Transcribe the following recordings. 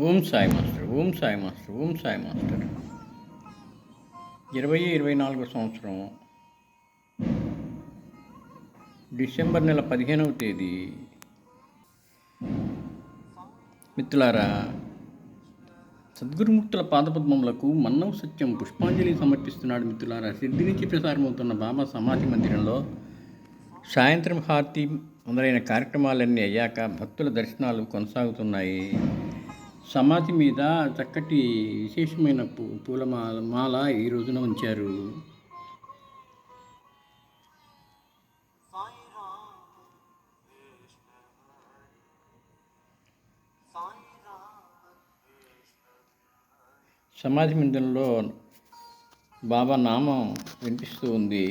Om Sai master, Om Sai master, Om Sai master. 2024 సంవత్సరం December నెల 15వ తేదీ. మిత్రులారా, సద్గురుమూర్తుల పాదపద్మములకు మన్నవ సత్యం పుష్పాంజలి సమర్పిస్తున్నాడు. మిత్రులారా, సిద్ధి నుంచి ప్రసారమవుతున్న బాబా సమాధి మందిరంలో సాయంత్రం హారతి మొదలైన కార్యక్రమాలన్నీ అయ్యాక భక్తుల దర్శనాలు కొనసాగుతున్నాయి. సమాధి మీద చక్కటి విశేషమైన పూలమాల ఈ రోజున ఉంచారు. సమాధి మందిరంలో బాబా నామం వినిపిస్తూ ఉంది.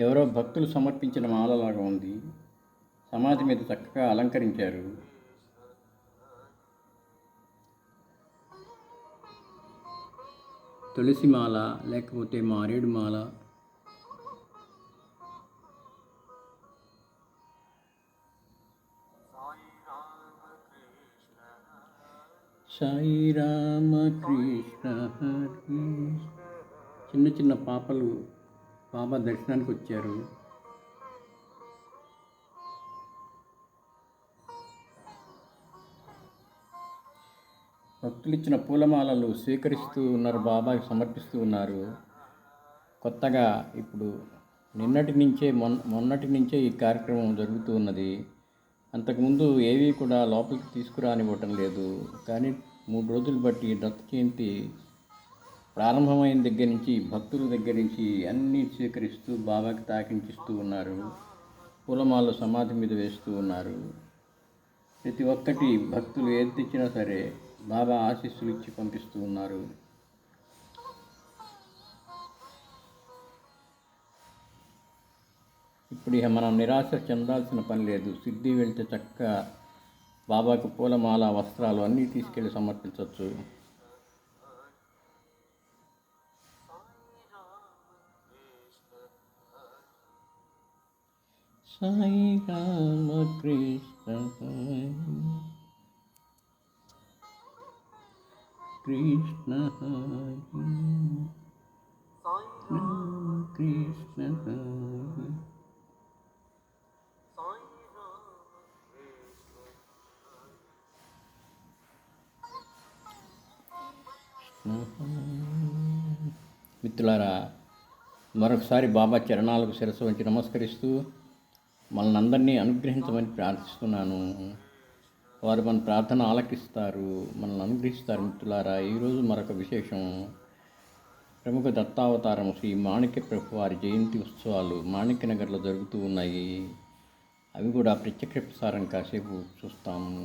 ఎవరో భక్తులు సమర్పించిన మాలలాగా ఉంది. సమాధి మీద చక్కగా అలంకరించారు. తులసి మాల లేకపోతే మారేడు మాల, సాయి రామ కృష్ణ హరి. చిన్న చిన్న పాపలు బాబా దర్శనానికి వచ్చారు. భక్తులు ఇచ్చిన పూలమాలలు స్వీకరిస్తూ ఉన్నారు, బాబాకి సమర్పిస్తూ ఉన్నారు. కొత్తగా ఇప్పుడు మొన్నటి నుంచే ఈ కార్యక్రమం జరుగుతూ ఉన్నది. అంతకుముందు ఏవి కూడా లోపలికి తీసుకురానివ్వటం లేదు. కానీ 3 రోజులు బట్టి దత్త జయంతి ప్రారంభమైన దగ్గర నుంచి భక్తుల దగ్గర నుంచి అన్నీ స్వీకరిస్తూ బాబాకి తాకించిస్తూ ఉన్నారు. పూలమాలలు సమాధి మీద వేస్తూ ఉన్నారు. ప్రతి ఒక్కటి భక్తులు ఏది తెచ్చినా సరే బాబా ఆశీస్సులు ఇచ్చి పంపిస్తూ ఉన్నారు. ఇప్పుడు ఇక మనం నిరాశ చెందాల్సిన పని లేదు. సిద్ధి వెళ్తే చక్కగా బాబాకు పూలమాల, వస్త్రాలు అన్నీ తీసుకెళ్ళి సమర్పించవచ్చు. సాయి రామ కృష్ణ హరి కృష్ణ హరి కృష్ణ హరి. మిత్రులారా, మరొకసారి బాబా చరణాలకు శిరస్సు వంచి నమస్కరిస్తూ మనల్ని అందరినీ అనుగ్రహించమని ప్రార్థిస్తున్నాను. వారు మన ప్రార్థన ఆలకిస్తారు, మనల్ని అనుగ్రహిస్తారు. మిత్రులారా, ఈరోజు మరొక విశేషం. ప్రముఖ దత్తావతారం శ్రీ మాణిక్య ప్రభు వారి జయంతి ఉత్సవాలు మాణిక్యనగర్లో జరుగుతూ ఉన్నాయి. అవి కూడా ప్రత్యక్ష ప్రసారం కాసేపు చూస్తాము.